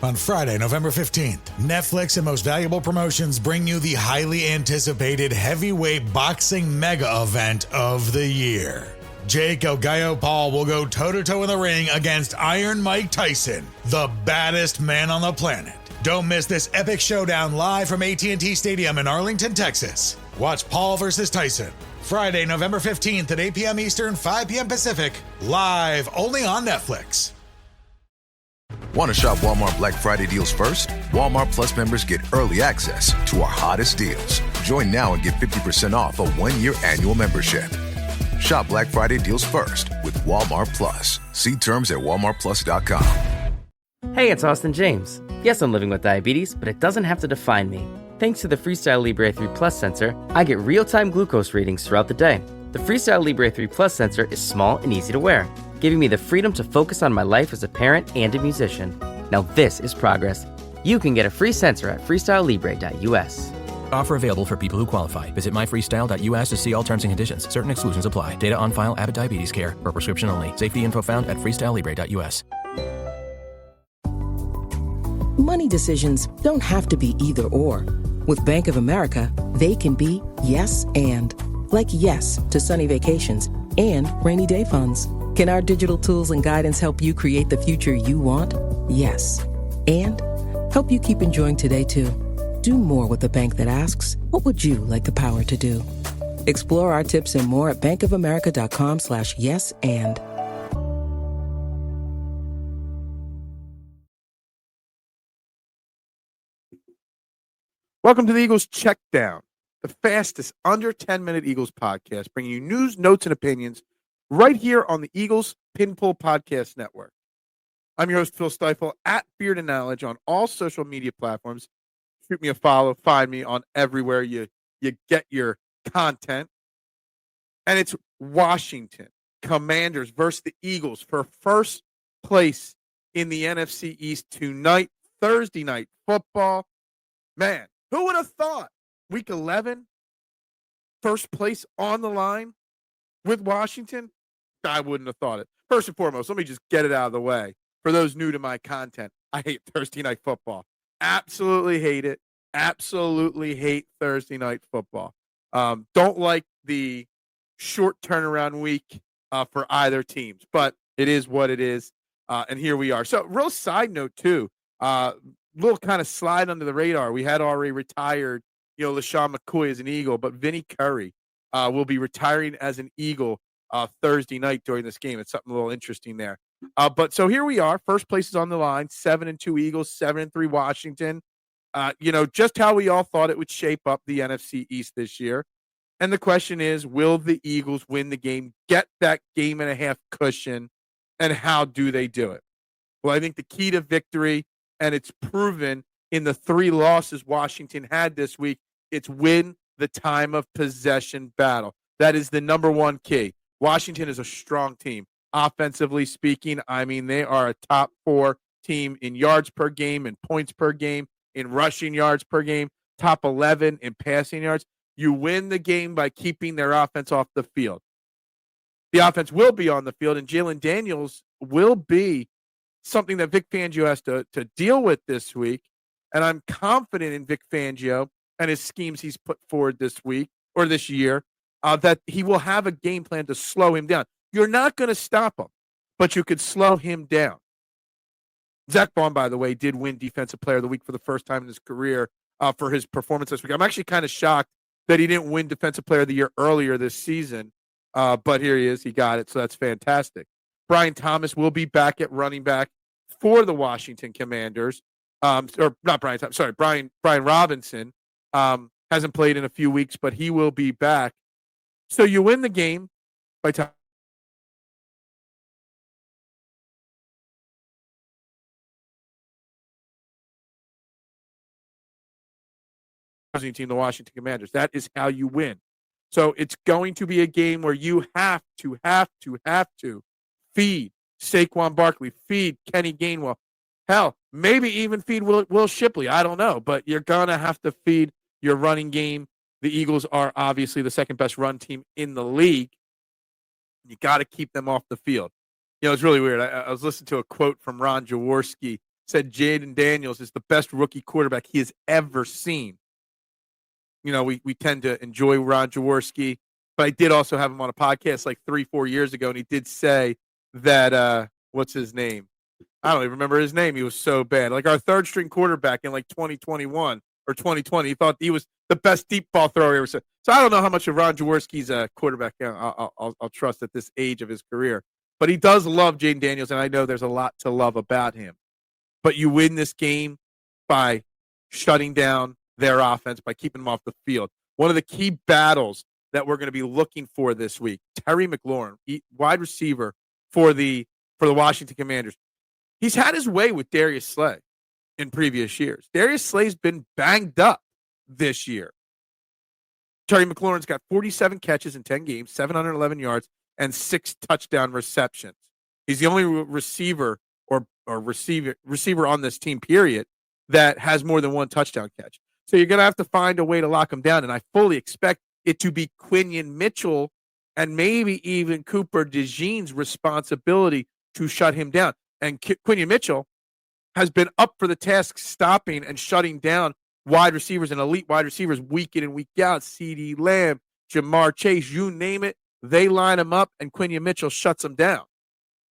On Friday, November 15th, Netflix and Most Valuable Promotions bring you the highly anticipated heavyweight boxing mega event of the year. Jake El Gallo Paul will go toe-to-toe in the ring against Iron Mike Tyson, the baddest man on the planet. Don't miss this epic showdown live from AT&T Stadium in Arlington, Texas. Watch Paul versus Tyson, Friday, November 15th at 8 p.m. Eastern, 5 p.m. Pacific, live only on Netflix. Want to shop Walmart Black Friday deals first? Walmart Plus members get early access to our hottest deals. Join now and get 50% off a one-year annual membership. Shop Black Friday deals first with Walmart Plus. See terms at walmartplus.com. Hey, it's Austin James. Yes, I'm living with diabetes, but it doesn't have to define me. Thanks to the Freestyle Libre 3 Plus sensor, I get real-time glucose readings throughout the day. The Freestyle Libre 3 Plus sensor is small and easy to wear, giving me the freedom to focus on my life as a parent and a musician. Now this is progress. You can get a free sensor at freestylelibre.us. Offer available for people who qualify. Visit myfreestyle.us to see all terms and conditions. Certain exclusions apply. Data on file. Abbott Diabetes Care. Per prescription only. Safety info found at freestylelibre.us. Money decisions don't have to be either or. With Bank of America, they can be yes and. Like yes to sunny vacations and rainy day funds. Can our digital tools and guidance help you create the future you want? Yes. And help you keep enjoying today, too. Do more with a bank that asks, what would you like the power to do? Explore our tips and more at bankofamerica.com/yes and. Welcome to the Eagles Checkdown, the fastest under 10-minute Eagles podcast, bringing you news, notes, and opinions right here on the Eagles Pinpull Podcast Network. I'm your host, Phil Stiefel, at Beard and Knowledge on all social media platforms. Shoot me a follow, find me on everywhere you get your content. And it's Washington Commanders versus the Eagles for first place in the NFC East tonight, Thursday night football. Man, who would have thought week 11, first place on the line with Washington? I wouldn't have thought it. First and foremost, let me just get it out of the way. For those new to my content, I hate Thursday night football. Absolutely hate it. Absolutely hate Thursday night football. Don't like the short turnaround week for either teams, but it is what it is. And here we are. So real side note too, little kind of slide under the radar. We had already retired, LaShawn McCoy as an Eagle, but Vinny Curry will be retiring as an Eagle Thursday night during this game. It's something a little interesting there. But so here we are. First place is on the line. 7-2 Eagles, 7-3 Washington. Just how we all thought it would shape up the NFC East this year. And the question is, will the Eagles win the game, get that game and a half cushion, and how do they do it? Well, I think the key to victory, and it's proven in the 3 losses Washington had this week, it's win the time of possession battle. That is the number one key. Washington is a strong team. Offensively speaking, they are a top 4 team in yards per game and points per game, in rushing yards per game, top 11 in passing yards. You win the game by keeping their offense off the field. The offense will be on the field, and Jalen Daniels will be something that Vic Fangio has to deal with this week. And I'm confident in Vic Fangio and his schemes he's put forward this week or this year, that he will have a game plan to slow him down. You're not going to stop him, but you could slow him down. Zach Vaughn, by the way, did win Defensive Player of the Week for the first time in his career for his performance this week. I'm actually kind of shocked that he didn't win Defensive Player of the Year earlier this season, but here he is. He got it, so that's fantastic. Brian Thomas will be back at running back for the Washington Commanders. Or not Brian Thomas, sorry, Brian Robinson hasn't played in a few weeks, but he will be back. So you win the game by time. Team, the Washington Commanders. That is how you win. So it's going to be a game where you have to feed Saquon Barkley, feed Kenny Gainwell. Hell, maybe even feed Will Shipley. I don't know, but you're going to have to feed your running game. The Eagles are obviously the second best run team in the league. You got to keep them off the field. It's really weird. I was listening to a quote from Ron Jaworski said Jaden Daniels is the best rookie quarterback he has ever seen. You know, we tend to enjoy Ron Jaworski, but I did also have him on a podcast like 3-4 years ago, and he did say that, what's his name? I don't even remember his name. He was so bad. Like our third string quarterback in like 2021 or 2020, he thought he was the best deep ball thrower he ever saw. So I don't know how much of Ron Jaworski's quarterback I'll trust at this age of his career. But he does love Jaden Daniels, and I know there's a lot to love about him. But you win this game by shutting down their offense, by keeping them off the field. One of the key battles that we're going to be looking for this week, Terry McLaurin, wide receiver for the Washington Commanders. He's had his way with Darius Slay in previous years. Darius Slay's been banged up this year. Terry McLaurin's got 47 catches in 10 games, 711 yards, and 6 touchdown receptions. He's the only receiver or receiver on this team, period, that has more than 1 touchdown catch. So you're going to have to find a way to lock him down, and I fully expect it to be Quinion Mitchell and maybe even Cooper DeJean's responsibility to shut him down. And Quinion Mitchell has been up for the task stopping and shutting down wide receivers and elite wide receivers week in and week out. CeeDee Lamb, Jamar Chase, you name it, they line him up, and Quinion Mitchell shuts them down.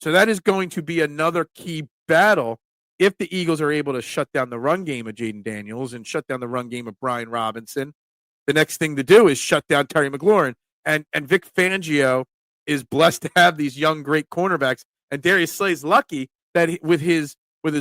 So that is going to be another key battle if the Eagles are able to shut down the run game of Jaden Daniels and shut down the run game of Brian Robinson. The next thing to do is shut down Terry McLaurin. And Vic Fangio is blessed to have these young, great cornerbacks. And Darius Slay's lucky that with his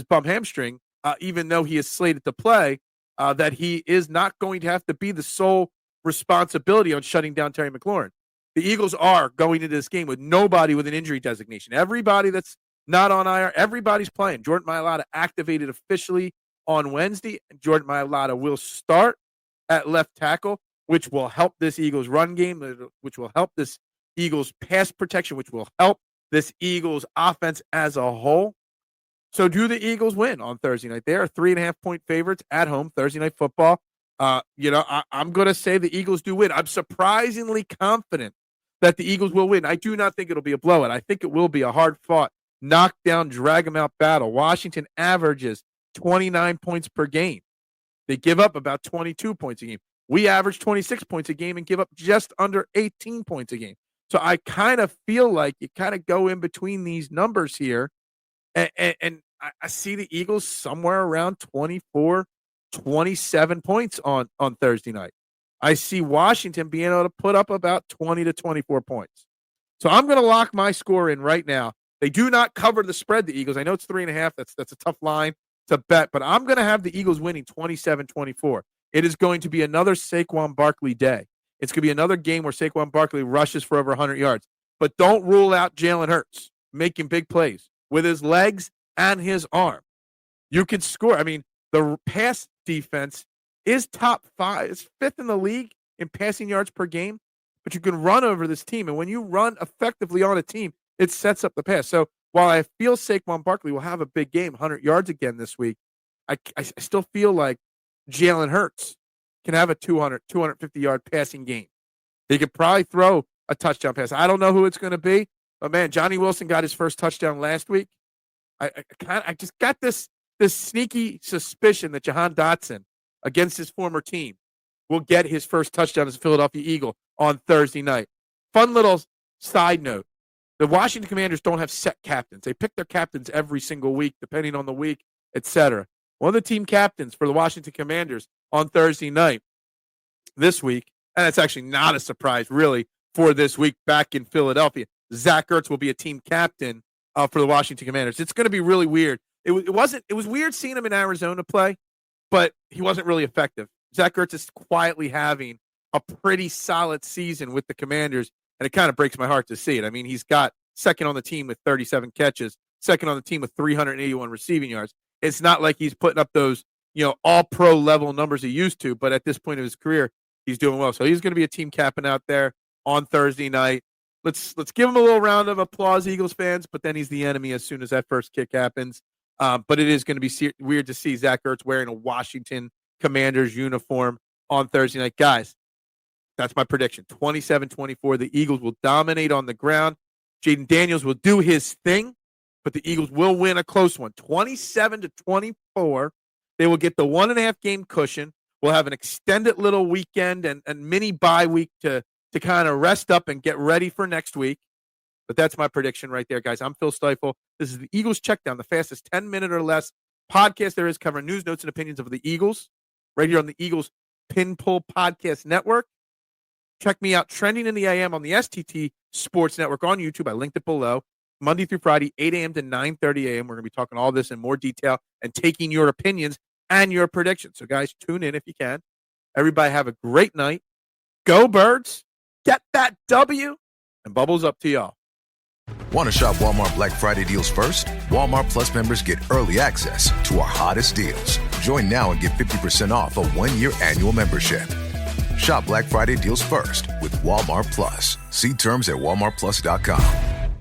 bum hamstring, even though he is slated to play, that he is not going to have to be the sole responsibility on shutting down Terry McLaurin. The Eagles are going into this game with nobody with an injury designation. Everybody that's not on IR, everybody's playing. Jordan Mailata activated officially on Wednesday, and Jordan Mailata will start at left tackle, which will help this Eagles run game, which will help this Eagles pass protection, which will help this Eagles offense as a whole. So do the Eagles win on Thursday night? They are 3.5-point favorites at home, Thursday Night Football. I'm going to say the Eagles do win. I'm surprisingly confident that the Eagles will win. I do not think it'll be a blowout. I think it will be a hard-fought, knockdown, drag-them-out battle. Washington averages 29 points per game. They give up about 22 points a game. We average 26 points a game and give up just under 18 points a game. So I kind of feel like you kind of go in between these numbers here. And I see the Eagles somewhere around 24, 27 points on Thursday night. I see Washington being able to put up about 20 to 24 points. So I'm going to lock my score in right now. They do not cover the spread, the Eagles. I know it's 3.5. That's a tough line to bet, but I'm going to have the Eagles winning 27-24. It is going to be another Saquon Barkley day. It's going to be another game where Saquon Barkley rushes for over 100 yards. But don't rule out Jalen Hurts making big plays with his legs and his arm. You can score. I mean, the pass defense is top 5. It's 5th in the league in passing yards per game, but you can run over this team. And when you run effectively on a team, it sets up the pass. So while I feel Saquon Barkley will have a big game, 100 yards again this week, I still feel like Jalen Hurts can have a 250-yard passing game. He could probably throw a touchdown pass. I don't know who it's going to be, but, man, Johnny Wilson got his first touchdown last week. I just got this sneaky suspicion that Jahan Dotson, against his former team, will get his first touchdown as a Philadelphia Eagle on Thursday night. Fun little side note. The Washington Commanders don't have set captains. They pick their captains every single week, depending on the week, etc. One of the team captains for the Washington Commanders on Thursday night this week, and it's actually not a surprise, really, for this week back in Philadelphia. Zach Ertz will be a team captain for the Washington Commanders. It's going to be really weird. It was weird seeing him in Arizona play, but he wasn't really effective. Zach Ertz is quietly having a pretty solid season with the Commanders, and it kind of breaks my heart to see it. I mean, he's got second on the team with 37 catches, second on the team with 381 receiving yards. It's not like he's putting up those, all-pro level numbers he used to, but at this point of his career, he's doing well. So he's going to be a team captain out there on Thursday night. Let's give him a little round of applause, Eagles fans, but then he's the enemy as soon as that first kick happens. But it is going to be weird to see Zach Ertz wearing a Washington Commanders uniform on Thursday night. Guys, that's my prediction. 27-24. The Eagles will dominate on the ground. Jaden Daniels will do his thing. but the Eagles will win a close one, 27-24. They will get the 1.5 game cushion. We'll have an extended little weekend and mini bye week to kind of rest up and get ready for next week. But that's my prediction right there, guys. I'm Phil Stiefel. This is the Eagles Checkdown, the fastest 10-minute or less podcast there is, covering news, notes, and opinions of the Eagles, right here on the Eagles Pin Pull Podcast Network. Check me out trending in the AM on the STT Sports Network on YouTube. I linked it below. Monday through Friday, 8 a.m. to 9:30 a.m. We're going to be talking all this in more detail and taking your opinions and your predictions. So, guys, tune in if you can. Everybody have a great night. Go Birds. Get that W. And Bubbles up to y'all. Want to shop Walmart Black Friday deals first? Walmart Plus members get early access to our hottest deals. Join now and get 50% off a 1-year annual membership. Shop Black Friday deals first with Walmart Plus. See terms at walmartplus.com.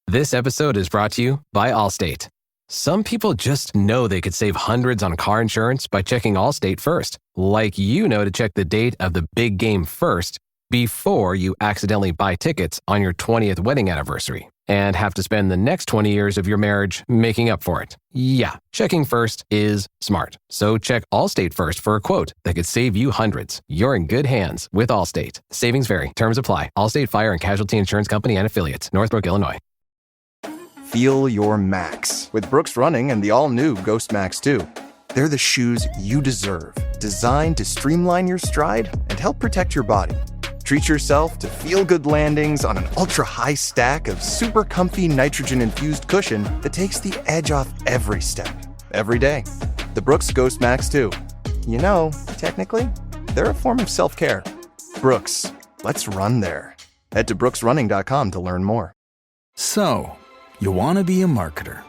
This episode is brought to you by Allstate. Some people just know they could save hundreds on car insurance by checking Allstate first. Like you know to check the date of the big game first before you accidentally buy tickets on your 20th wedding anniversary and have to spend the next 20 years of your marriage making up for it. Yeah, checking first is smart. So check Allstate first for a quote that could save you hundreds. You're in good hands with Allstate. Savings vary. Terms apply. Allstate Fire and Casualty Insurance Company and Affiliates. Northbrook, Illinois. Feel your max with Brooks Running and the all-new Ghost Max 2. They're the shoes you deserve, designed to streamline your stride and help protect your body. Treat yourself to feel-good landings on an ultra-high stack of super comfy nitrogen-infused cushion that takes the edge off every step, every day. The Brooks Ghost Max 2. You know, technically, they're a form of self-care. Brooks, let's run there. Head to brooksrunning.com to learn more. So, you want to be a marketer.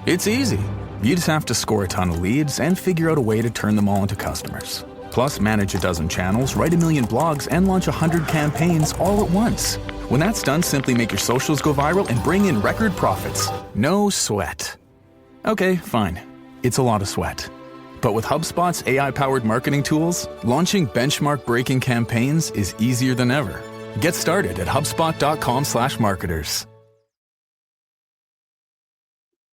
It's easy. You just have to score a ton of leads and figure out a way to turn them all into customers. Plus, manage a dozen channels, write 1 million blogs, and launch 100 campaigns all at once. When that's done, simply make your socials go viral and bring in record profits. No sweat. Okay, fine. It's a lot of sweat. But with HubSpot's AI-powered marketing tools, launching benchmark-breaking campaigns is easier than ever. Get started at HubSpot.com/marketers.